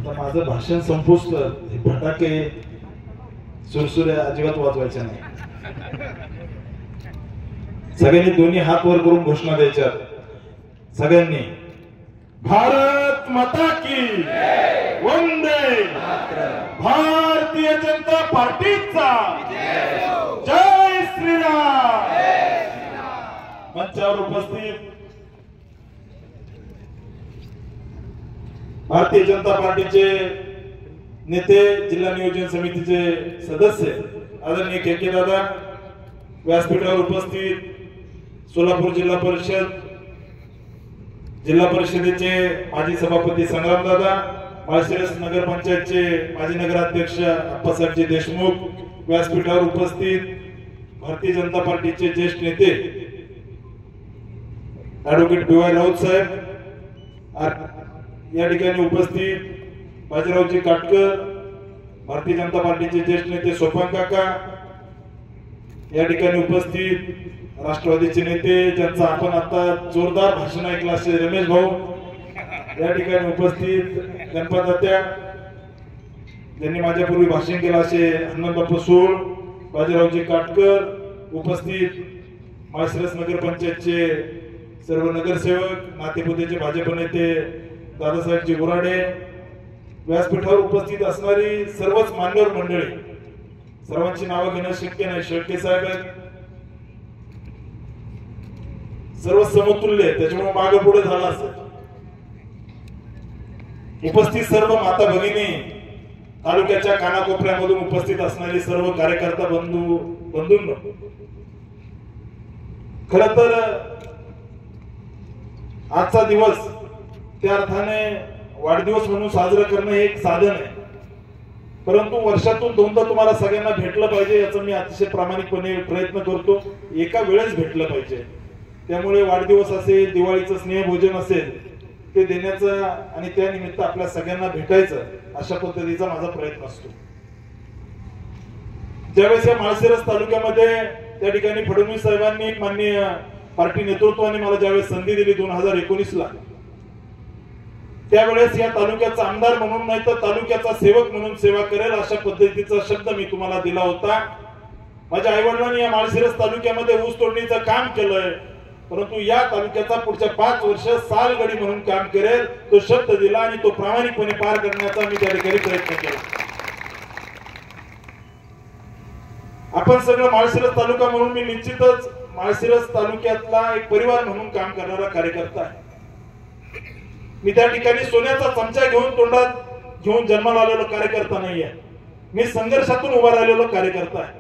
आता माझं भाषण संपुसलं, फटाके सुरसुरे अजिबात वाजवायचे नाही. सगळ्यांनी दोन्ही हात वर करून घोषणा द्यायच्या. सगळ्यांनी भारत माता की वंदे भारतीय जनता पार्टीचा जय श्रीराम. मंचावर उपस्थित भारतीय जनता पार्टीचे नेते, जिल्हा नियोजन समितीचे सदस्य आदरणीय केके दादा, व्यासपीठावर उपस्थित सोलापूर जिल्हा परिषदेचे माजी सभापती संग्राम दादा, माळशिरस नगरपंचायतचे माजी नगराध्यक्ष अप्पासाहेबजी देशमुख, व्यासपीठावर उपस्थित भारतीय जनता पार्टीचे ज्येष्ठ नेते ऍडव्होकेट BY राऊत साहेब, या ठिकाणी उपस्थित बाजीरावजी काटकर, भारतीय जनता पार्टीचे ज्येष्ठ नेते सोपान काका, या ठिकाणी उपस्थित राष्ट्रवादीचे नेते ज्यांचा आपण आता जोरदार भाषण ऐकलं असे रमेश भाऊ, या ठिकाणी उपस्थित गणपत तात्या, ज्यांनी माझ्यापूर्वी भाषण केलं असे हनुमंतबापू सूळ, बाजीरावजी काटकर, उपस्थित माळशिरस नगरपंचायतचे सर्व नगरसेवक, नातेपुतेचे भाजप नेते दादासाहेबजी बोराडे, व्यासपीठावर उपस्थित असणारी सर्वच मान्यवर मंडळी, सर्वांची नावं घेणं शक्य नाही. शेळके साहेब सर्व समतुल्य, त्याच्यामुळे मागे पुढे झाला असेल. उपस्थित सर्व माता भगिनी, तालुक्याच्या कानाकोपऱ्यामधून उपस्थित असणारी सर्व कार्यकर्ता बंधूंनो, खर तर आजचा दिवस त्या अर्थाने वाढदिवस म्हणून साजरा करणं हे एक साधन आहे, परंतु वर्षातून दोनदा तुम्हाला सगळ्यांना भेटलं पाहिजे याचा मी अतिशय प्रामाणिकपणे प्रयत्न करतो. एका वेळेस भेटलं पाहिजे. त्यामुळे वाढदिवस असेल, दिवाळीचं स्नेहभोजन असेल, ते देण्याचं आणि त्या निमित्त आपल्या सगळ्यांना भेटायचं अशा पद्धतीचा माझा प्रयत्न असतो. ज्यावेळेस या माळशिरस तालुक्यामध्ये त्या ठिकाणी फडणवीस साहेबांनी, माननीय पार्टी नेतृत्वाने मला ज्यावेळेस संधी दिली 2019ला, त्यावेळेस या तालुक्याचा आमदार म्हणून नाही तर तालुक्याचा सेवक म्हणून सेवा करेल अशा पद्धतीचा शब्द मी तुम्हाला दिला होता. माझ्या आईवडिलांनी या माळशिरस तालुक्यामध्ये ऊस तोडणीचं काम केलंय, परंतु या तालुक्याचा पुढच्या 5 वर्ष सालगडी म्हणून काम करेल तो शब्द दिला आणि तो प्रामाणिकपणे पार करण्याचा मी त्या ठिकाणी प्रयत्न केला. आपण सगळं माळशिरस तालुका म्हणून मी निश्चितच माळशिरस तालुक्यातला एक परिवार म्हणून काम करणारा कार्यकर्ता आहे. मी त्या ठिकाणी सोन्याचा चमचा घेऊन तोंडात घेऊन जन्माला आलेलो कार्यकर्ता नाहीये. मी संघर्षातून उभा राहिलेलो कार्यकर्ता आहे.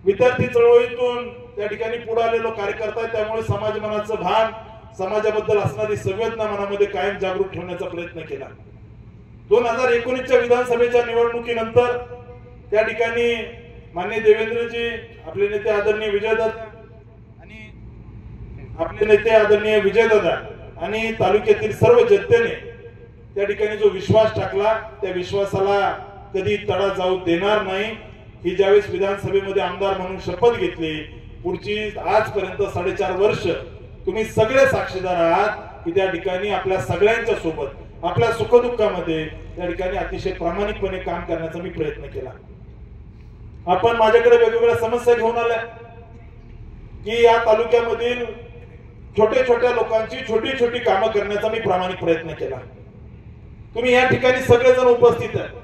विद्यार्थी चळवळीतून त्या ठिकाणी पुढे आलेलो कार्यकर्ता आहे. त्यामुळे समाज मनाचं भान, समाजाबद्दल असणारी संवेदना मनामध्ये कायम जागृत ठेवण्याचा प्रयत्न केला. 2019च्या विधानसभेच्या निवडणुकीनंतर त्या ठिकाणी माननीय देवेंद्रजी, आपले नेते आदरणीय विजयदादा आणि तालुक्यातील सर्व जनतेने त्या ठिकाणी जो विश्वास टाकला, त्या विश्वासाला कधी तडा जाऊ देणार नाही. ही ज्यावेळेस विधानसभेमध्ये आमदार म्हणून शपथ घेतली, पुढची आजपर्यंत 4.5 वर्ष तुम्ही सगळे साक्षीदार आहात की त्या ठिकाणी आपल्या सगळ्यांच्या सोबत, आपल्या सुखदुःखामध्ये त्या ठिकाणी अतिशय प्रामाणिकपणे काम करण्याचा मी प्रयत्न केला. आपण माझ्याकडे वेगवेगळ्या समस्या घेऊन आल्या की या तालुक्यामधील छोट्या लोकांची छोटी कामं करण्याचा मी प्रामाणिक प्रयत्न केला. तुम्ही या ठिकाणी सगळेजण उपस्थित आहे.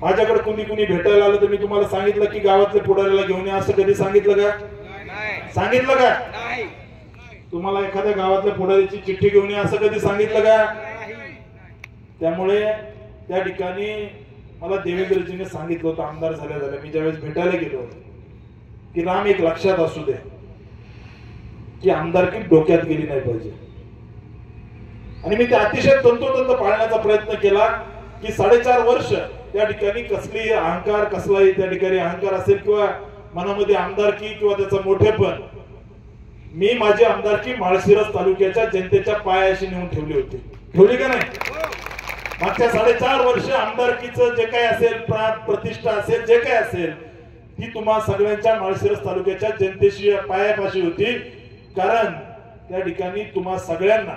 माझ्याकडे कुणी भेटायला आलं तर मी तुम्हाला सांगितलं की गावातल्या पुढाऱ्याला घेऊन या, असं कधी सांगितलं का? सांगितलं का? तुम्हाला एखाद्या गावातल्या पुढाऱ्याची चिठ्ठी घेऊन या असं कधी सांगितलं का? त्यामुळे त्या ठिकाणी मला देवेंद्रजीने सांगितलं होतं आमदार झाल्या मी ज्यावेळेस भेटायला गेलो की राम, एक लक्षात असू दे की आमदारकी डोक्यात गेली नाही पाहिजे. आणि मी ते अतिशय तंतोतंत पाळण्याचा प्रयत्न केला की 4.5 वर्ष त्या ठिकाणी कसली अहंकार, कसलाही त्या ठिकाणी अहंकार असेल किंवा मनामध्ये आमदारकी किंवा त्याचं मोठेपण, मी माझी आमदारकी माळशिरस तालुक्याच्या जनतेच्या पायाशी नेऊन ठेवली होती. ठेवली का नाही? मागच्या 4.5 वर्ष आमदारकीचं जे काही असेल, प्रतिष्ठा असेल, जे काही असेल, ती तुम्हा सगळ्यांच्या माळशिरस तालुक्याच्या जनतेशी पायापाशी होती. कारण त्या ठिकाणी तुम्हा सगळ्यांना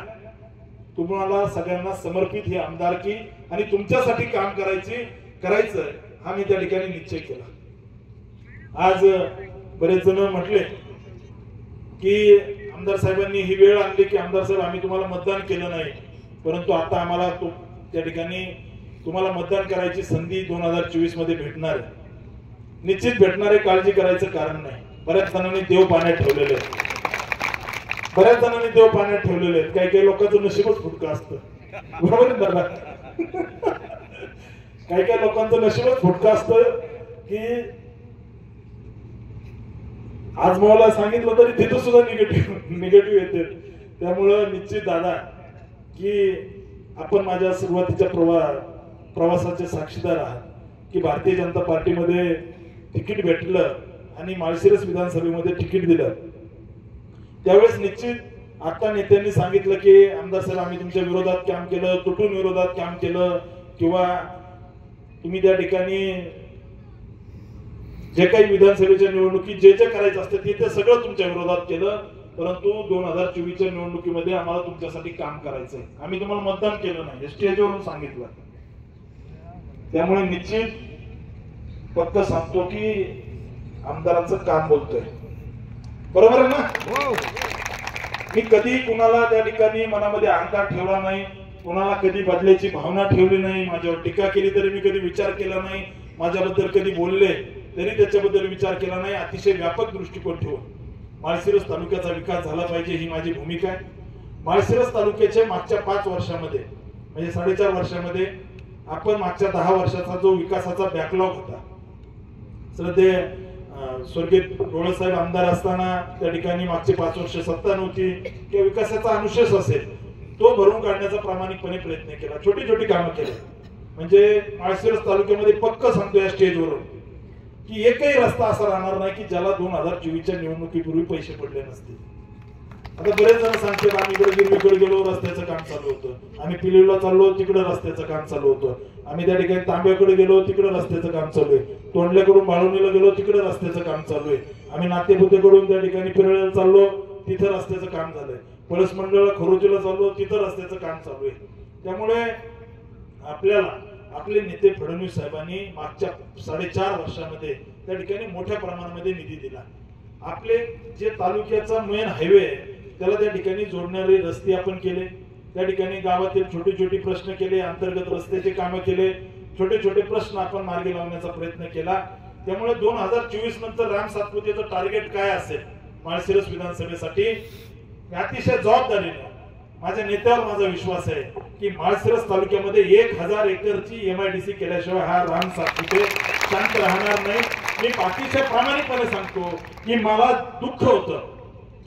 तुम्हाला सगळ्यांना समर्पित ही आमदारकी आणि तुमच्यासाठी काम करायचं हा मी त्या ठिकाणी निश्चय केला। आज बरेच जण म्हटले की आमदार साहेबांनी ही वेळ आणली की आमदार साहेब आम्ही तुम्हाला मतदान केलं नाही, परंतु आता आम्हाला त्या ठिकाणी तुम्हाला मतदान करायची संधी 2024 मध्ये भेटणार आहे। निश्चित भेटणार आहे, काळजी करायचं कारण नाही। बऱ्याच जणांनी देव पाण्यात ठेवलेले आहेत, काही काही लोकांचं नशीबच फुटकं असतं, बरोबर आहे दादा? काही काही लोकांचं नशीबच फुटकं असतं की आज मला सांगितलं तरी तिथं सुद्धा निगेटिव्ह येते। त्यामुळं निश्चित दादा की आपण माझ्या सुरुवातीच्या प्रवासाचे साक्षीदार आहात की भारतीय जनता पार्टीमध्ये तिकीट भेटलं आणि माळशिरस विधानसभेमध्ये तिकीट दिलं त्यावेळेस निश्चित आता नेत्यांनी सांगितलं की आमदार साहेब आम्ही तुमच्या विरोधात काम केलं, तुटून विरोधात काम केलं, किंवा तुम्ही त्या ठिकाणी जे काही विधानसभेच्या निवडणुकीत जे करायचं असतं ते सगळं तुमच्या विरोधात केलं, परंतु 2024च्या निवडणुकीमध्ये आम्हाला तुमच्यासाठी काम करायचंय, आम्ही तुम्हाला मतदान केलं नाही, स्टेजवरून सांगितलं। त्यामुळे निश्चित फक्त सांगतो की आमदारांचं काम बोलतोय, बरोबर आहे ना? मी कधी कुणाला त्या ठिकाणी मनामध्ये अहंकार ठेवला नाही, कुणाला कधी बदल्याची भावना ठेवली नाही, माझ्यावर टीका केली तरी मी कधी विचार केला नाही, माझ्याबद्दल कधी बोलले तरी त्याच्याबद्दल विचार केला नाही। अतिशय व्यापक दृष्टिकोन ठेवून माळशिरस तालुक्याचा विकास झाला पाहिजे ही माझी भूमिका आहे। माळशिरस तालुक्याच्या मागच्या 5 वर्षामध्ये म्हणजे 4.5 वर्षामध्ये आपण मागच्या 10 वर्षाचा जो विकासाचा बॅकलॉग होता, श्रद्धेय स्वर्गीय डोळसाहेब आमदार असताना त्या ठिकाणी मागचे 5 वर्ष सत्ता नव्हती किंवा विकासाचा अनुशेष असेल तो भरून काढण्याचा प्रामाणिकपणे प्रयत्न केला, छोटी छोटी कामं केली। म्हणजे माळशिरस तालुक्यामध्ये पक्क सांगतो या स्टेजवरून की एकही रस्ता असा राहणार नाही की ज्याला 2024च्या निवडणुकीपूर्वी पैसे पडले नसतील। आता बरेच जण सांगतात आम्ही इकडे गिरवीकडे गेलो रस्त्याचं काम चालू होतं, आम्ही पिलीला चाललो तिकडे रस्त्याचं काम चालू होतं, आम्ही त्या ठिकाणी तांब्याकडे गेलो तिकडे रस्त्याचं काम चालू आहे, तोंडल्याकडून बाळवणीला गेलो तिकडे रस्त्याचं काम चालू आहे, आम्ही नातेपुतेकडून त्या ठिकाणी पिरळेला चाललो तिथं रस्त्याचं काम झालंय, पळस मंडळाला खरोजीला चाललो तिथं रस्त्याचं काम चालू आहे। त्यामुळे आपल्याला आपले नेते फडणवीस साहेबांनी मागच्या 4.5 वर्षामध्ये त्या ठिकाणी मोठ्या प्रमाणामध्ये निधी दिला। आपले जे तालुक्याचा मेन हायवे त्याला त्या ठिकाणी जोडणारे रस्ते आपण केले, त्या ठिकाणी गावातील छोटे छोटे प्रश्न केले, अंतर्गत रस्त्याचे कामं केले, छोटे छोटे प्रश्न आपण मार्गी लावण्याचा प्रयत्न केला। त्यामुळे 2024 नंतर राम सातपुतेचं टार्गेट काय असेल माळशिरस विधानसभेसाठी अतिशय जबाबदारीने माझ्या नेत्यावर माझा विश्वास आहे की माळशिरस तालुक्यामध्ये 1000 एकरची MIDC केल्याशिवाय हा राम सातपुते शांत राहणार नाही। मी अतिशय प्रामाणिकपणे सांगतो की मला दुःख होतं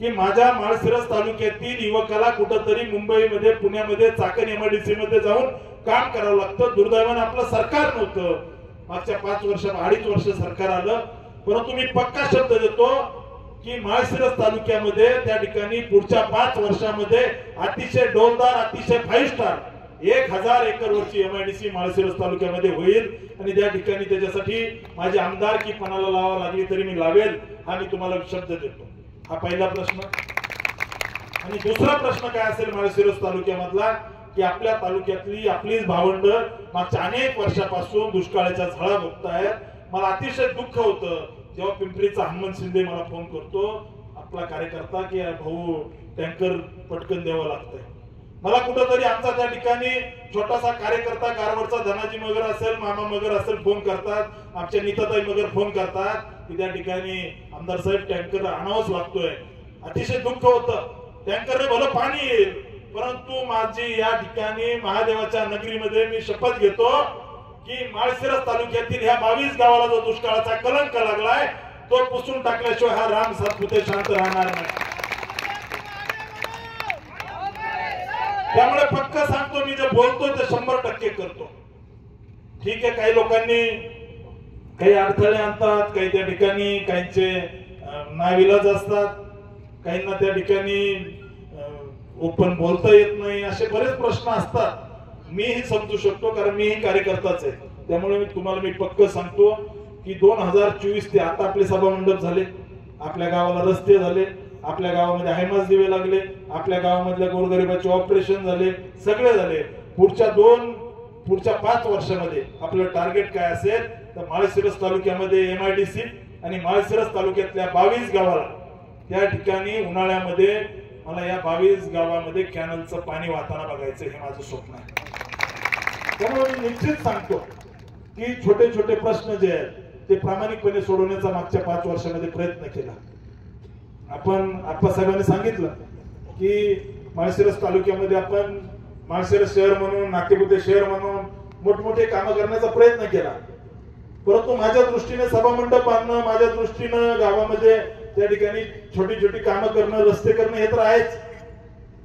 की माझ्या माळशिरस तालुक्यातील युवकाला कुठंतरी मुंबईमध्ये पुण्यामध्ये चाकण MIDC मध्ये जाऊन काम करावं लागतं। दुर्दैवाने आपलं सरकार नव्हतं, मागच्या 5 वर्ष 2.5 वर्ष सरकार आलं, परंतु मी पक्का शब्द देतो की माळशिरस तालुक्यामध्ये त्या ठिकाणी पुढच्या 5 वर्षामध्ये अतिशय डौलदार अतिशय 5 स्टार 1000 एकरवरची MIDC माळशिरस तालुक्यामध्ये होईल आणि त्या ठिकाणी त्याच्यासाठी माझी आमदारकी पणाला लावा लागली तरी मी लावेल हा मी तुम्हाला शब्द देतो। हा पहिला प्रश्न। आणि दुसरा प्रश्न काय असेल माळशिरस तालुक्यामधला की आपल्या तालुक्यातली आपलीच भावंड मागच्या अनेक वर्षापासून दुष्काळाच्या झळा भोगतायत। मला अतिशय दुःख होतं जेव्हा पिंपरीचा हनुमंत शिंदे मला फोन करतो आपला कार्यकर्ता की भाऊ टँकर पटकन द्यावं लागतंय। मला कुठंतरी आमचा त्या ठिकाणी छोटासा कार्यकर्ता कारवरचा धनाजी मगर असेल मामा मगर असेल फोन करतात, आमच्या नीताताई मगर फोन करतात की त्या ठिकाणी आमदार साहेब टँकर आणावाच लागतोय। अतिशय दुःख होतं, टँकरने भलं पाणी येईल परंतु माझी या ठिकाणी महादेवाच्या नगरीमध्ये मी शपथ घेतो की माळशिरस तालुक्यातील ह्या 22 गावाला जो दुष्काळाचा कलंक लागलाय तो पुसून टाकल्याशिवाय हा राम सातपुते शांत राहणार नाही। त्यामुळे पक्क सांगतो मी जे बोलतो ते 100% करतो। ठीक आहे, काही लोकांनी काही अडथळे आणतात, काही त्या ठिकाणी काहींचे नाविलाज असतात, काहींना त्या ठिकाणी ओपन बोलता येत नाही, असे बरेच प्रश्न असतात। मीही समजू शकतो कारण मीही कार्यकर्ताच आहे। त्यामुळे मी पक्क सांगतो की 2024 ते आता आपले सभा मंडप झाले, आपल्या गावाला रस्ते झाले, आपल्या गावामध्ये हायमास दिवे लागले, आपल्या गावामधल्या गोरगरिबाचे ऑपरेशन झाले, सगळे झाले. पुढच्या 5 वर्षामध्ये आपलं टार्गेट काय असेल तर माळशिरस तालुक्यामध्ये MIDC आणि माळशिरस तालुक्यातल्या 22 गावाला त्या ठिकाणी उन्हाळ्यामध्ये मला या 22 गावामध्ये कॅनलचं पाणी वाहताना बघायचं, हे माझं स्वप्न आहे. त्यामुळे मी निश्चित सांगतो की छोटे छोटे प्रश्न जे आहेत ते प्रामाणिकपणे सोडवण्याचा मागच्या 5 वर्षामध्ये प्रयत्न केला. आपण आप्पासाहेबांनी सांगितलं की माळशिरस तालुक्यामध्ये आपण माळशिरस शहर म्हणून, नाट्यपुते शहर म्हणून मोठमोठे कामं करण्याचा प्रयत्न केला. परंतु माझ्या दृष्टीने सभामंडप आणणं, माझ्या दृष्टीनं गावामध्ये त्या ठिकाणी छोटी छोटी कामं करणं, रस्ते करणं हे तर आहेच.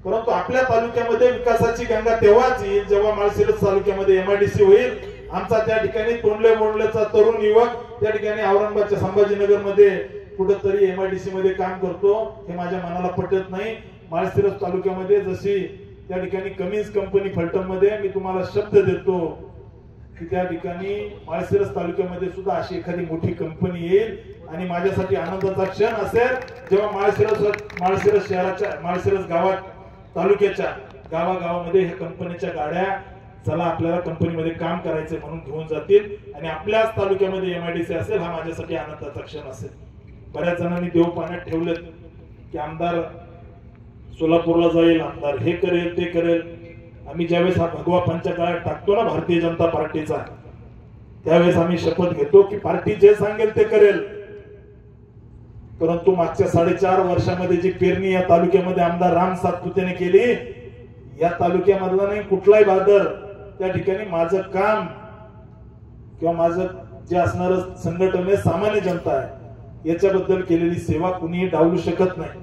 परंतु आपल्या तालुक्यामध्ये विकासाची गंगा तेव्हाच येईल जेव्हा माळशिरस तालुक्यामध्ये MIDC होईल. आमचा त्या ठिकाणी तोंडले मोडल्याचा तरुण युवक त्या ठिकाणी औरंगाबादच्या संभाजीनगर मध्ये कुठंतरी MIDC मध्ये काम करतो, हे माझ्या मनाला पटत नाही. माळशिरस तालुक्यामध्ये जशी त्या ठिकाणी कमिन्स कंपनी फलटण मध्ये, मी तुम्हाला शब्द देतो की त्या ठिकाणी माळशिरस तालुक्यामध्ये सुद्धा अशी एखादी मोठी कंपनी येईल आणि माझ्यासाठी आनंदाचा क्षण असेल जेव्हा माळशिरस शहराच्या, माळशिरस गावात, तालुक्याच्या गावागावामध्ये ह्या कंपनीच्या गाड्या चला आपल्याला कंपनीमध्ये काम करायचे म्हणून घेऊन जातील आणि आपल्याच तालुक्यामध्ये MIDC असेल, हा माझ्यासाठी आनंदाचा क्षण असेल. बऱ्याच जणांनी देव पाण्यात ठेवलेत की आमदार सोलापूरला जाईल, आमदार हे करेल ते करेल. आम्ही ज्यावेळेस हा भगवा पंचकाळात टाकतो ना भारतीय जनता पार्टीचा, त्यावेळेस आम्ही शपथ घेतो की पार्टी जे सांगेल ते करेल. परंतु मागच्या 4.5 वर्षामध्ये जी पेरणी या तालुक्यामध्ये आमदार राम सातपुतेने केली, या तालुक्यामधला नाही कुठलाही बहादर त्या ठिकाणी माझं काम किंवा माझं जे असणार संघटन आहे, सामान्य जनता आहे, याच्याबद्दल केलेली सेवा कुणीही डावलू शकत नाही.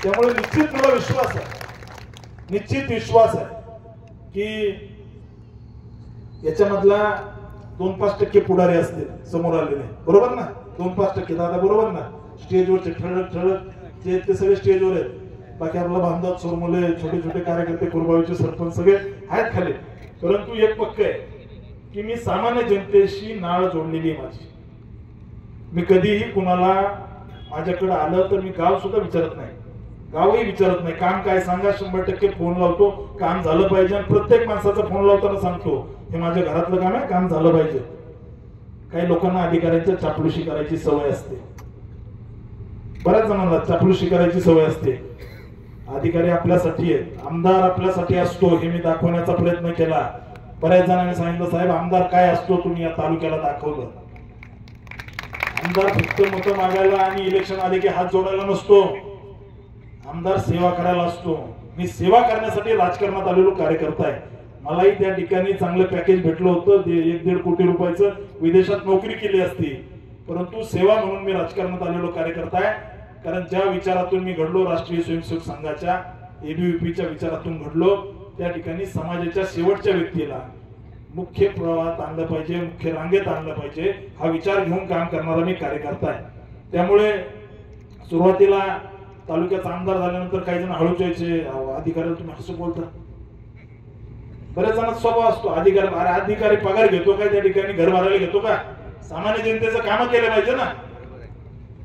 त्यामुळे निश्चित मला विश्वास आहे, निश्चित विश्वास आहे की याच्यामधला 2-5% पुढारी असतील समोर आलेले, बरोबर ना? 2-5% दादा, बरोबर ना? स्टेजवरचे ठळक जे ते सगळे स्टेजवर आहेत. बाकी आपला बांधव सोरमुले, छोटे छोटे कार्यकर्ते, कुरबावीचे सरपंच सगळे आहेत खाली. परंतु एक पक्क आहे की मी सामान्य जनतेशी नाळ जोडलेली आहे माझी. मी कधीही कुणाला माझ्याकडे आलं तर मी गाव सुद्धा विचारत नाही, गावही विचारत नाही. काम काय सांगा, 100% फोन लावतो, काम झालं पाहिजे. आणि प्रत्येक माणसाचा फोन लावताना सांगतो हे माझ्या घरातलं काम आहे, काम झालं पाहिजे. काही लोकांना अधिकाऱ्यांच्या चापलुशी करायची सवय असते, बऱ्याच जणांना चापलुशी करायची सवय असते. अधिकारी आपल्यासाठी आहे, आमदार आपल्यासाठी असतो, हे मी दाखवण्याचा प्रयत्न केला. बऱ्याच जणांनी सांगितलं साहेब आमदार काय असतो तुम्ही या तालुक्याला दाखवलं. आमदार फक्त मतं मागायला आणि इलेक्शन आले की हात जोडायला नसतो, आमदार सेवा करायला असतो. मी सेवा करण्यासाठी राजकारणात आलेलो कार्यकर्ता आहे. मलाही त्या ठिकाणी चांगलं पॅकेज भेटलं होतं, 1-1.5 कोटी रुपयाचं, विदेशात नोकरी केली असती. परंतु सेवा म्हणून मी राजकारणात आलेलो कार्यकर्ता आहे. कारण ज्या विचारातून मी घडलो, राष्ट्रीय स्वयंसेवक संघाच्या ABVPच्या विचारातून घडलो, त्या ठिकाणी समाजाच्या शेवटच्या व्यक्तीला मुख्य प्रवाहात आणलं पाहिजे, मुख्य रांगेत आणलं पाहिजे, हा विचार घेऊन काम करणारा मी कार्यकर्ता आहे. त्यामुळे सुरुवातीला तालुक्याचा आमदार झाल्यानंतर काही जण हळूच यायचे, अधिकाऱ्याला तुम्ही असं बोलता. बऱ्याच जणांचा स्वभाव असतो, अधिकारी पगार घेतो काय त्या ठिकाणी, घर भरायला घेतो का? सामान्य जनतेचं काम केलं पाहिजे ना,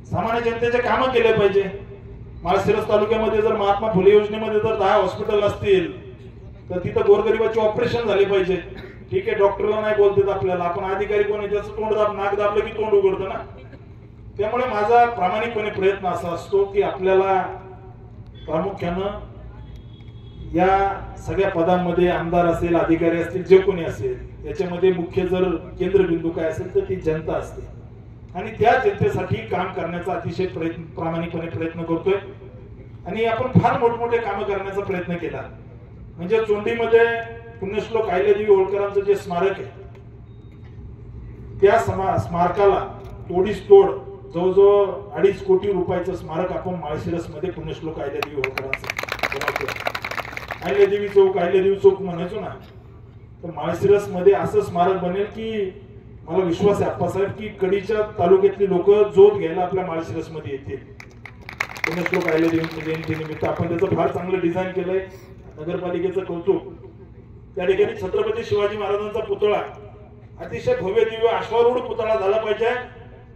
सामान्य जनतेचे काम केले पाहिजे. माळशिरस तालुक्यामध्ये जर महात्मा फुले योजनेमध्ये जर 10 हॉस्पिटल असतील तर तिथं गोरगरिबाचे ऑपरेशन झाले पाहिजे. ठीक आहे, डॉक्टरला नाही बोलतात आपल्याला, आपण अधिकारी कोण आहे त्याचं तोंड नाक दाबलं की तोंड उघडतं ना. त्यामुळे माझा प्रामाणिकपणे प्रयत्न असा असतो की आपल्याला प्रामुख्यानं या सगळ्या पदांमध्ये आमदार असेल, अधिकारी असतील, जे कोणी असेल, याच्यामध्ये मुख्य जर केंद्रबिंदू काय असेल तर ती जनता असते आणि त्या जनतेसाठी काम करण्याचा अतिशय प्रामाणिकपणे प्रयत्न करतोय. आणि आपण फार मोठमोठे काम करण्याचा प्रयत्न केला. म्हणजे चोंडीमध्ये पुण्यश्लोक अहिल्यादेवी होळकरांचं जे स्मारक आहे, त्या स्मारकाला तोडीस तोड जवळजवळ 2.5 कोटी रुपयाचं स्मारक आपण माळशिरस मध्ये पुण्यश्लोक अहिल्यादेवी होळकरांचं बनवतोय. अहिल्यादेवी चौक म्हणायचो ना, तर माळशिरस मध्ये असं स्मारक बनेल की मला विश्वास आहे आप्पासाहेब की कडीच्या तालुक्यातली लोक जोत घ्यायला आपल्या माळशिरस मध्ये येतील. पुण्यश्लोक अहिल्यादेवींच्या जयंतीनिमित्त आपण त्याचं फार चांगलं डिझाईन केलंय, नगरपालिकेचं कौतुक. त्या ठिकाणी छत्रपती शिवाजी महाराजांचा पुतळा अतिशय भव्य दिव्य अश्वारूढ पुतळा झाला पाहिजे.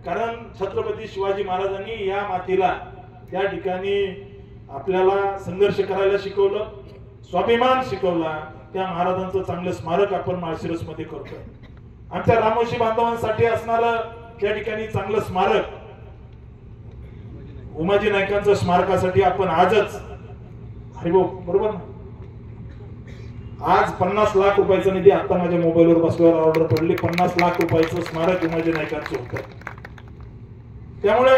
कारण छत्रपती शिवाजी महाराजांनी या मातीला त्या ठिकाणी आपल्याला संघर्ष करायला शिकवलं, स्वाभिमान शिकवला. त्या महाराजांचं चांगलं स्मारक आपण माळशिरस मध्ये करतोय. आमच्या रामोशी बांधवांसाठी असणारं त्या ठिकाणी चांगलं स्मारक, उमाजी नायकांच्या स्मारकासाठी आपण आजच, हरिभाऊ बरोबर ना, आज 50 लाख रुपयाचा निधी आता माझ्या मोबाईलवर बसल्यावर ऑर्डर पडली. 50 लाख रुपयाचं स्मारक उमाजी नायकांचं होतं. त्यामुळे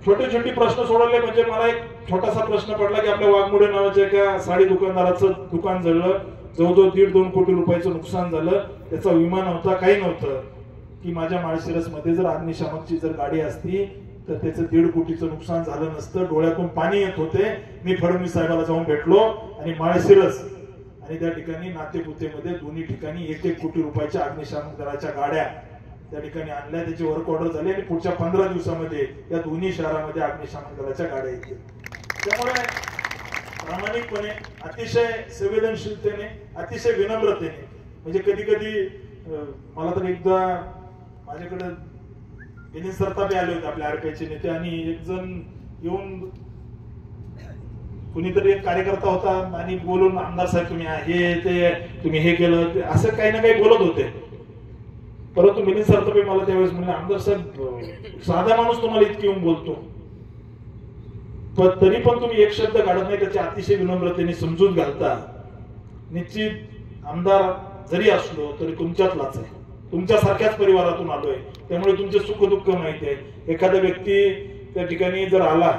छोटे छोटे प्रश्न सोडवले. म्हणजे मला एक छोटासा प्रश्न पडला की आपल्या वाघमोडे नावाच्या एका साडी दुकानदाराचं दुकान जळलं, जवळजवळ 1.5-2 कोटी रुपयाचं नुकसान झालं. त्याचा विमा नव्हता, काही नव्हतं. की माझ्या माळशिरस मध्ये जर अग्निशामकची जर गाडी असती तर त्याचं 1.5 कोटीचं नुकसान झालं नसतं. डोळ्यातून पाणी येत होते. मी फडणवीस साहेबाला जाऊन भेटलो आणि माळशिरस आणि त्या ठिकाणी नातेपुतेमध्ये दोन्ही ठिकाणी 1-1 कोटी रुपयाच्या अग्निशामक दलाच्या गाड्या त्या ठिकाणी आणल्या. त्याची वर्क ऑर्डर झाली आणि पुढच्या 15 दिवसामध्ये या दोन्ही शहरामध्ये अग्निशामक दलाच्या गाड्या येतील. त्यामुळे प्रामाणिकपणे, अतिशय संवेदनशीलतेने, अतिशय विनम्रतेने, म्हणजे कधी कधी मला तर एकदा माझ्याकडे विनीत सरतापे आले होते आपल्या आरपीआयचे नेते आणि एक जण येऊन, कुणीतरी एक कार्यकर्ता होता आणि बोलून, आमदार साहेब तुम्ही हे ते तुम्ही हे केलं असं काही ना काही बोलत होते. परंतु विनीत सरतापे मला त्यावेळेस म्हणले, आमदार साहेब साधा माणूस तुम्हाला इतकी येऊन बोलतो पण तरी पण तुम्ही एक शब्द काढत नाही, त्याच्या अतिशय विनम्रतेने समजून घालता. निश्चित आमदार जरी असलो तरी तुमच्यातलाच आहे, तुमच्यासारख्याच परिवारातून आलोय. त्यामुळे तुमचे सुख दुःख माहिती आहे. एखादा व्यक्ती त्या ठिकाणी जर आला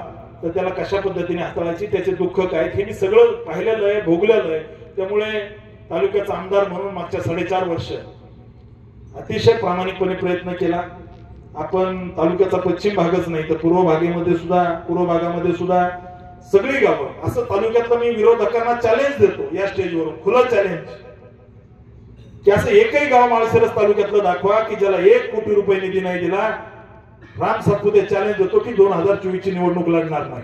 तर त्याला कशा पद्धतीने हाताळायची, त्याचे दुःख काय, हे मी सगळं पाहिलेलं आहे, भोगलेलं आहे. त्यामुळे तालुक्याचा आमदार म्हणून मागच्या 4.5 वर्ष अतिशय प्रामाणिकपणे प्रयत्न केला. आपण तालुक्याचा पश्चिम भागच नाही तर पूर्व भागामध्ये सुद्धा सगळी गावं, असं तालुक्यातलं मी विरोधकांना चॅलेंज देतो या स्टेजवरून, खुलं चॅलेंज, की असं एकही गाव माळशिरस तालुक्यातलं दाखवा की ज्याला 1 कोटी रुपये निधी नाही दिला. राम सातपुते चॅलेंज देतो की 2024 ची निवडणूक लढणार नाही.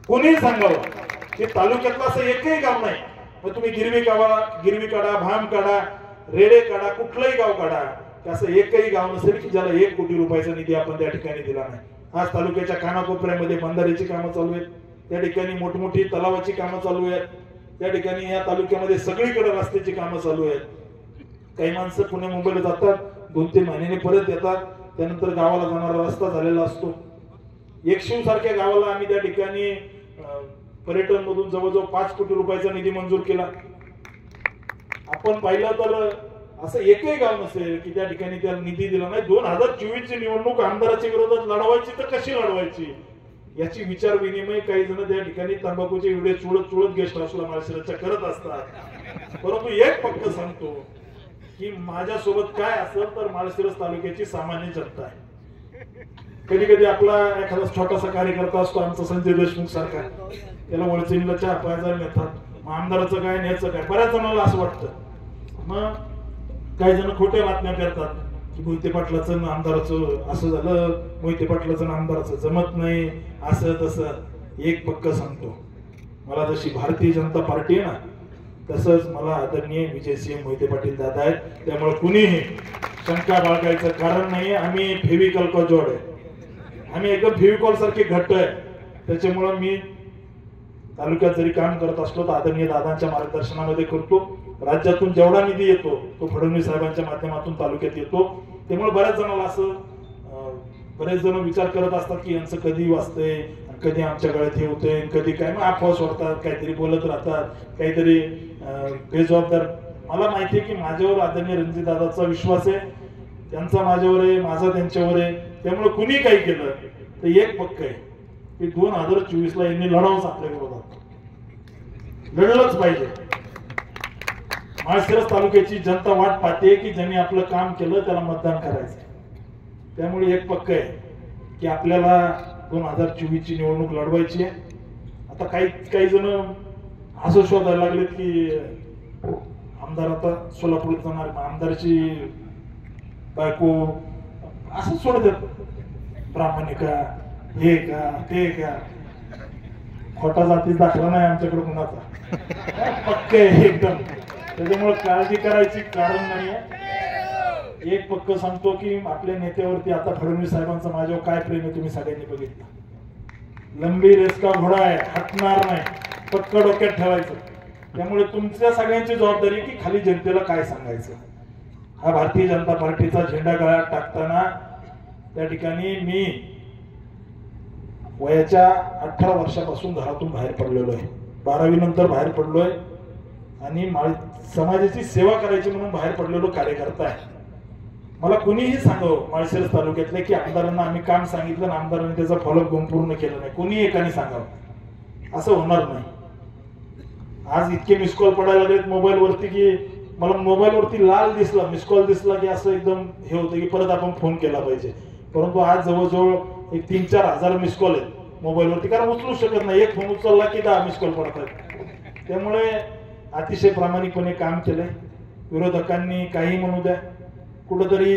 कोणीही सांगावं की तालुक्यातलं असं एकही गाव नाही. मग तुम्ही गिरवी काढा, भाम काढा, रेडे काढा, कुठलंही गाव काढा, असं एकही गाव नसेल की ज्याला 1 कोटी रुपयाचा निधी आपण त्या ठिकाणी दिला नाही. आज तालुक्याच्या कानाकोपऱ्यामध्ये बंधाऱ्याची कामं चालू आहेत, त्या ठिकाणी मोठमोठी तलावाची कामं चालू आहेत, त्या ठिकाणी या तालुक्यामध्ये सगळीकडे रस्त्याची कामं चालू आहेत. काही माणसं पुणे मुंबईला जातात, 2-3 महिन्याने परत येतात, त्यानंतर गावाला जाणारा रस्ता झालेला असतो. एकशिव सारख्या गावाला आम्ही त्या ठिकाणी पर्यटन मधून जवळजवळ 5 कोटी रुपयाचा निधी मंजूर केला. आपण पाहिलं तर असं एकही गाव नसेल की त्या ठिकाणी त्याला निधी दिला नाही. 2024 ची निवडणूक आमदाराच्या विरोधात लढवायची तर कशी लढवायची याची विचार विनिमय काही जण त्या ठिकाणी तंबाखूचे व्हिडिओ चुळत गेस्ट हाऊसला माळशिरसच्या करत असतात. परंतु एक पक्क सांगतो की माझ्यासोबत काय असेल तर माळशिरस तालुक्याची सामान्य जनता आहे. कधी कधी आपला एखादा छोटासा कार्यकर्ता असतो आमचा संजय देशमुख सारखा, त्याला वळचिंगला चहा पाजायला नेतात. मग आमदाराचं काय न्यायचं काय, बऱ्याच जणांना असं वाटतं. मग काही जण खोट्या बातम्या करतात की मोहिते पाटलाचं आमदाराचं असं झालं, मोहिते पाटलाचं आमदाराचं जमत नाही, असं तसं. एक पक्क सांगतो, मला जशी भारतीय जनता पार्टी आहे ना तसंच मला आदरणीय विजयसिंह मोहिते पाटील दादा आहेत. त्यामुळे कुणीही शंका बाळगायचं कारण नाही. आम्ही फेविकॉल का जोड आहे, आम्ही एकदम फेविकॉल सारखी घट्ट आहे. त्याच्यामुळे मी तालुक्यात जरी काम करत असलो तर आदरणीय दादांच्या मार्गदर्शनामध्ये करतो. राज्यातून जेवढा निधी येतो तो फडणवीस साहेबांच्या माध्यमातून तालुक्यात येतो. त्यामुळे बऱ्याच जणांना असं बरेच जण विचार करत असतात की यांचं कधी वाचतंय, कधी आमच्या गळ्यात हे होतंय, कधी काय, मग अफवा सोडतात, काहीतरी बोलत राहतात, काहीतरी बेजबाबदार. मला माहिती आहे की माझ्यावर आदरणीय रणजित दादाचा विश्वास आहे, त्यांचा माझ्यावर आहे, माझा त्यांच्यावर आहे. त्यामुळे कुणी काही केलं तर एक पक्क आहे की 2024 ला यांनी लढावंच आपल्या विरोधात, लढलंच पाहिजे. माळशिरस तालुक्याची जनता वाट पाहते की ज्यांनी आपलं काम केलं त्याला मतदान करायचं. त्यामुळे एक पक्क आहे की आपल्याला 2024 ची निवडणूक लढवायची आहे. आता काही जण असं शोधायला लागलेत की आमदार आता सोलापूरला जाणार, आमदारची बायको असं सोडतात, ब्राह्मण का, हे का ते का. खोटा जाती दाखला नाही आमच्याकडे कुणाचा, पक्क आहे एकदम. त्याच्यामुळे काळजी करायची कारण नाहीये. एक पक्क सांगतो की आपल्या नेत्यावरती आता फडणवीस साहेबांचं माझ्यावर काय प्रेम आहे तुम्ही सगळ्यांनी बघितलं. लंबी रेस का घोडा आहे, हटणार नाही, पक्क डोक्यात ठेवायचं. त्यामुळे तुमच्या सगळ्यांची जबाबदारी की खाली जनतेला काय सांगायचं. हा भारतीय जनता पार्टीचा झेंडा गळ्यात टाकताना त्या ठिकाणी मी वयाच्या 18 वर्षापासून घरातून बाहेर पडलेलो आहे. 12वी नंतर बाहेर पडलोय आणि समाजाची सेवा करायची म्हणून बाहेर पडलेलो कार्यकर्ता आहे. मला कोणीही सांगावं माळशिरस तालुक्यातले की आमदारांना आम्ही काम सांगितलं आणि आमदारांनी त्याचा फॉलोअप पूर्ण केलं नाही, कोणी एकाने सांगावं. असं होणार नाही. आज इतके मिस कॉल पडायला लागलेत मोबाईल वरती की मला मोबाईल वरती लाल दिसला, मिस कॉल दिसला की असं एकदम हे होतं की परत आपण फोन केला पाहिजे. परंतु आज जवळजवळ एक 3-4 हजार मिस कॉल आहेत मोबाईल वरती, कारण उचलू शकत नाही. एक फोन उचलला की 10 मिस कॉल पडतात. त्यामुळे अतिशय प्रामाणिकपणे काम केलंय. विरोधकांनी काही म्हणू द्या, कुठंतरी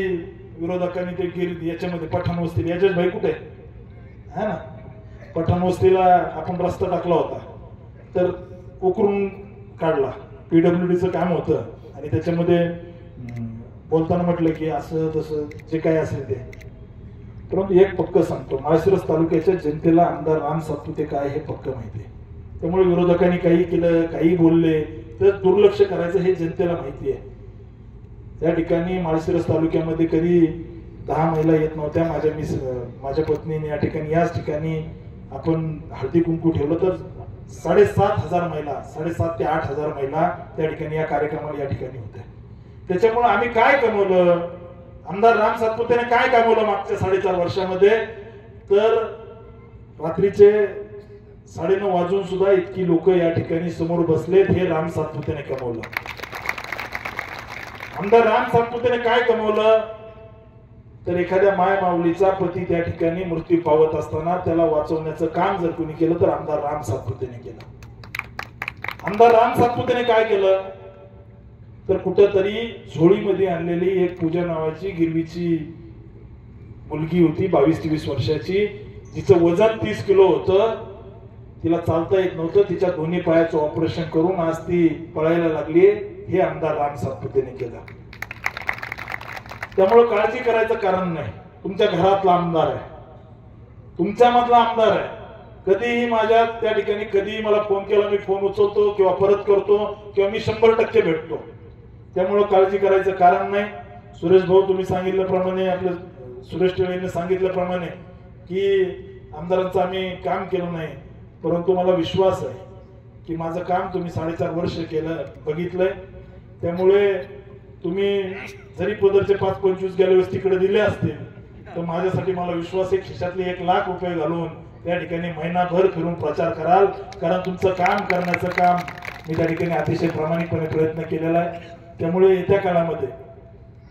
विरोधकांनी ते याच्यामध्ये पठाण वस्ती, याच्याच भाई कुठे आहे ना, पठाण वस्तीला आपण रस्ता टाकला होता तर उकरून काढला. PWDचं काम होतं आणि त्याच्यामध्ये बोलताना म्हटलं की असं तसं जे काय असेल ते. परंतु एक पक्क सांगतो, माळशिरस तालुक्याच्या जनतेला आमदार राम सातपुते काय हे पक्क माहिती आहे. त्यामुळे विरोधकांनी काही केलं, काही बोलले तर दुर्लक्ष करायचं हे जनतेला माहिती आहे. त्या ठिकाणी माळशिरस तालुक्यामध्ये कधी 10 महिला येत नव्हत्या. माझ्या पत्नीने या ठिकाणी, याच ठिकाणी आपण हळदी कुंकू ठेवलं तर 7,500 महिला, 7,500 ते 8,000 महिला त्या ठिकाणी या कार्यक्रमाला या ठिकाणी होत्या. त्याच्यामुळे आम्ही काय कमवलं, आमदार राम सातपुतेने काय कमवलं मागच्या 4.5 वर्षामध्ये, तर रात्रीचे 9:30 वाजून सुद्धा इतकी लोक या ठिकाणी समोर बसलेत, हे राम सातपुतेने कमवलं. आमदार राम सातपुतेने काय कमवलं, तर एखाद्या माय माऊलीचा पती त्या ठिकाणी मृत्यू पावत असताना त्याला वाचवण्याचं काम जर कोणी केलं तर आमदार राम सातपुतेने केलं. आमदार राम सातपुतेने काय केलं, तर कुठंतरी झोळीमध्ये आणलेली एक पूजा नावाची गिरवीची मुलगी होती, 22-23 वर्षाची, जिचं वजन 30 किलो होतं. तिला चालता येत नव्हतं, तिच्या दोन्ही पायाचं ऑपरेशन करून आज ती पळायला लागली. हे आमदार राम सातपुतेने केलं. त्यामुळे काळजी करायचं कारण नाही. तुमच्या घरातला आमदार आहे, तुमच्या मधला आमदार आहे. कधीही माझ्या त्या ठिकाणी कधीही मला फोन केला, मी फोन उचलतो किंवा परत करतो किंवा मी 100% भेटतो. त्यामुळे काळजी करायचं कारण नाही. सुरेश भाऊ तुम्ही सांगितल्याप्रमाणे, आपलं सुरेश टेळेंनी सांगितल्याप्रमाणे की आमदारांचं आम्ही काम केलं नाही, परंतु मला विश्वास आहे की माझं काम तुम्ही 4.5 वर्ष केलं, बघितलंय. त्यामुळे तुम्ही जरी पदरचे 5-25 गेल्या वेळेस तिकडे दिले असतील तर माझ्यासाठी मला विश्वास आहे खिशातले 1 लाख रुपये घालून त्या ठिकाणी महिनाभर फिरून प्रचार कराल, कारण तुमचं काम करण्याचं काम मी त्या ठिकाणी अतिशय प्रामाणिकपणे प्रयत्न केलेला आहे. त्यामुळे येत्या काळामध्ये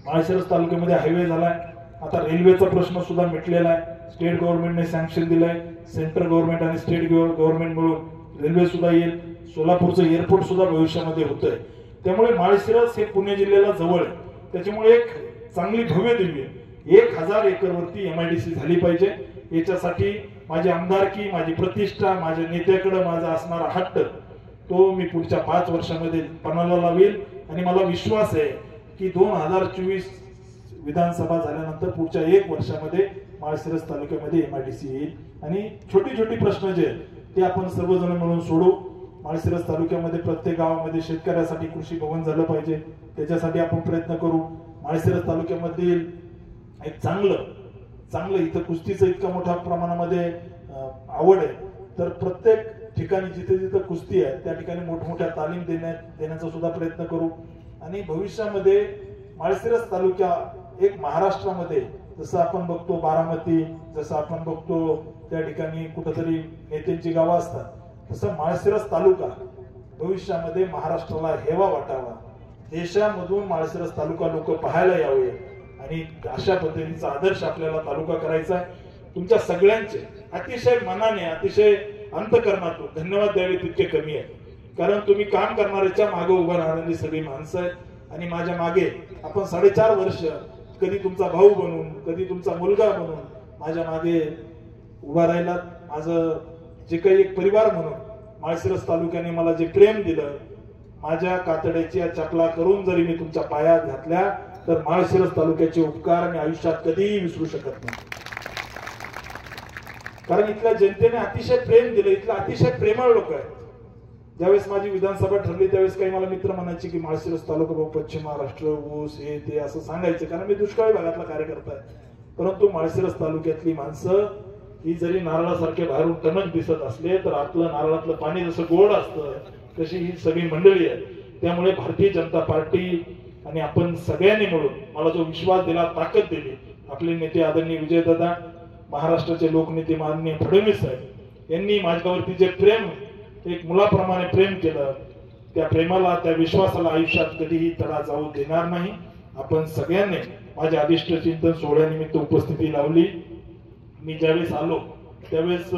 माळशिरस तालुक्यामध्ये हायवे झालाय, आता रेल्वेचा प्रश्न सुद्धा मिटलेला आहे. स्टेट गव्हर्नमेंटने सँक्शन दिलंय, सेंट्रल गव्हर्नमेंट आणि स्टेट गव्हर्नमेंट मिळून रेल्वे सुद्धा येईल. सोलापूरचं एअरपोर्ट सुद्धा भविष्यामध्ये होतंय. त्यामुळे माळशिरस हे पुणे जिल्ह्याला जवळ आहे. त्याच्यामुळे एक चांगली भव्य दिव्य 1000 एकरवरती MIDC झाली पाहिजे. याच्यासाठी माझी आमदारकी, माझी प्रतिष्ठा, माझ्या नेत्याकडे माझा असणारा हट्ट तो मी पुढच्या 5 वर्षामध्ये पणाला लावेल. आणि मला विश्वास आहे की 2024 विधानसभा झाल्यानंतर पुढच्या 1 वर्षामध्ये माळशिरस तालुक्यामध्ये MIDC येईल. आणि छोटी छोटी प्रश्न जे आहेत ते आपण सर्वजण मिळून सोडू. माळशिरस तालुक्यामध्ये प्रत्येक गावामध्ये शेतकऱ्यासाठी कृषी भवन झालं पाहिजे, त्याच्यासाठी आपण प्रयत्न करू. माळशिरस तालुक्यामधील एक चांगलं इथं कुस्तीचं इतका मोठ्या प्रमाणामध्ये आवड आहे, तर प्रत्येक ठिकाणी जिथे जिथे कुस्ती आहे त्या ठिकाणी मोठमोठ्या तालीम देण्याचा सुद्धा प्रयत्न करू. आणि भविष्यामध्ये माळशिरस तालुका एक महाराष्ट्रामध्ये जसं आपण बघतो बारामती, जसं आपण बघतो त्या ठिकाणी कुठंतरी नेत्यांची गावं असतात, तसं माळशिरस तालुका भविष्यामध्ये महाराष्ट्राला हेवा वाटावा, देशामधून माळशिरस तालुका लोक पाहायला यावे आणि अशा पद्धतीचा आदर्श आपल्याला तालुका करायचा आहे. तुमच्या सगळ्यांचे अतिशय मनाने, अतिशय अंतकरणातून धन्यवाद द्यावे तितके कमी आहे. कारण तुम्ही काम करणाऱ्याच्या मागे उभं राहणारी सगळी माणसं आहेत आणि माझ्या मागे आपण 4.5 वर्ष कधी तुमचा भाऊ बनून, कधी तुमचा मुलगा बनून माझ्या मागे उभा राहिलात. माझं जे काही एक परिवार म्हणून माळशिरस तालुक्याने मला जे प्रेम दिलं, माझ्या कातड्याच्या चपला करून जरी मी तुमच्या पायात घातल्या तर माळशिरस तालुक्याचे उपकार मी आयुष्यात कधीही विसरू शकत नाही. कारण इथल्या जनतेने अतिशय प्रेम दिलं, इथलं अतिशय प्रेमळ लोक आहेत. ज्यावेळेस माझी विधानसभा ठरली त्यावेळेस काही मला मित्र म्हणायचे की माळशिरस तालुका भाऊ पश्चिम महाराष्ट्र ऊस हे ते असं सांगायचं, कारण मी दुष्काळी भागातला कार्यकर्ता आहे. परंतु माळशिरस तालुक्यातली माणसं ही जरी नारळासारखे बाहेरून टणक दिसत असले तर आतलं नारळातलं पाणी जसं गोड असतं तशी ही सगळी मंडळी आहे. त्यामुळे भारतीय जनता पार्टी आणि आपण सगळ्यांनी मिळून मला जो विश्वास दिला, ताकद दिली, आपले नेते आदरणीय विजयदादा, महाराष्ट्राचे लोकनेते माननीय फडणवीस साहेब यांनी माझ्यावरती जे प्रेम, एक मुलाप्रमाणे प्रेम केलं, त्या प्रेमाला, त्या विश्वासाला आयुष्यात कधीही तडा जाऊ देणार नाही. आपण सगळ्यांनी माझ्या अधिष्ठ चिंतन सोहळ्यानिमित्त उपस्थिती लावली. मी ज्यावेळेस आलो त्यावेळेस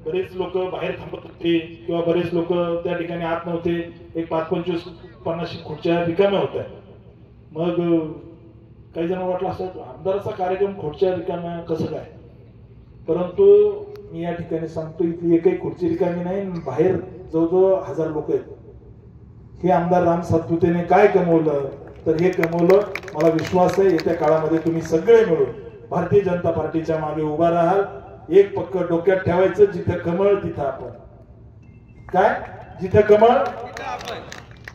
बरेच लोक बाहेर थांबत होते किंवा बरेच लोक त्या ठिकाणी आत नव्हते. एक 5-25-50 खुर्च्या रिकाम्या होत्या. मग काही जण वाटलं असं आमदाराचा कार्यक्रम खुर्च्या रिकाम्या कसं काय, परंतु मी या ठिकाणी सांगतो इथली एकही खुर्ची रिकामी नाही. बाहेर जवळजवळ 1000 लोक आहेत. हे आमदार राम सातपुतेने काय कमवलं, तर हे कमवलं. मला विश्वास आहे येत्या काळामध्ये तुम्ही सगळे मिळून भारतीय जनता पार्टीच्या मागे उभा राहाल. एक पक्क डोक्यात ठेवायचं, जिथं कमळ तिथं आपण, काय जिथं कमळ तिथं आपण.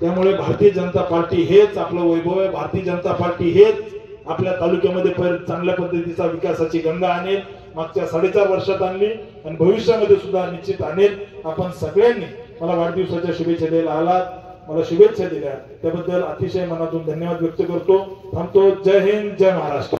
त्यामुळे भारतीय जनता पार्टी हेच आपलं वैभव आहे. भारतीय जनता पार्टी हेच आपल्या तालुक्यामध्ये चांगल्या पद्धतीचा विकासाची गंगा आणेल. मागच्या 4.5 वर्षात आणली आणि भविष्यामध्ये सुद्धा निश्चित आणेल. आपण सगळ्यांनी मला वाढदिवसाच्या शुभेच्छा द्यायला आलात, मला शुभेच्छा दिल्या त्याबद्दल अतिशय मनातून धन्यवाद व्यक्त करतो. थांबतो. जय हिंद, जय महाराष्ट्र.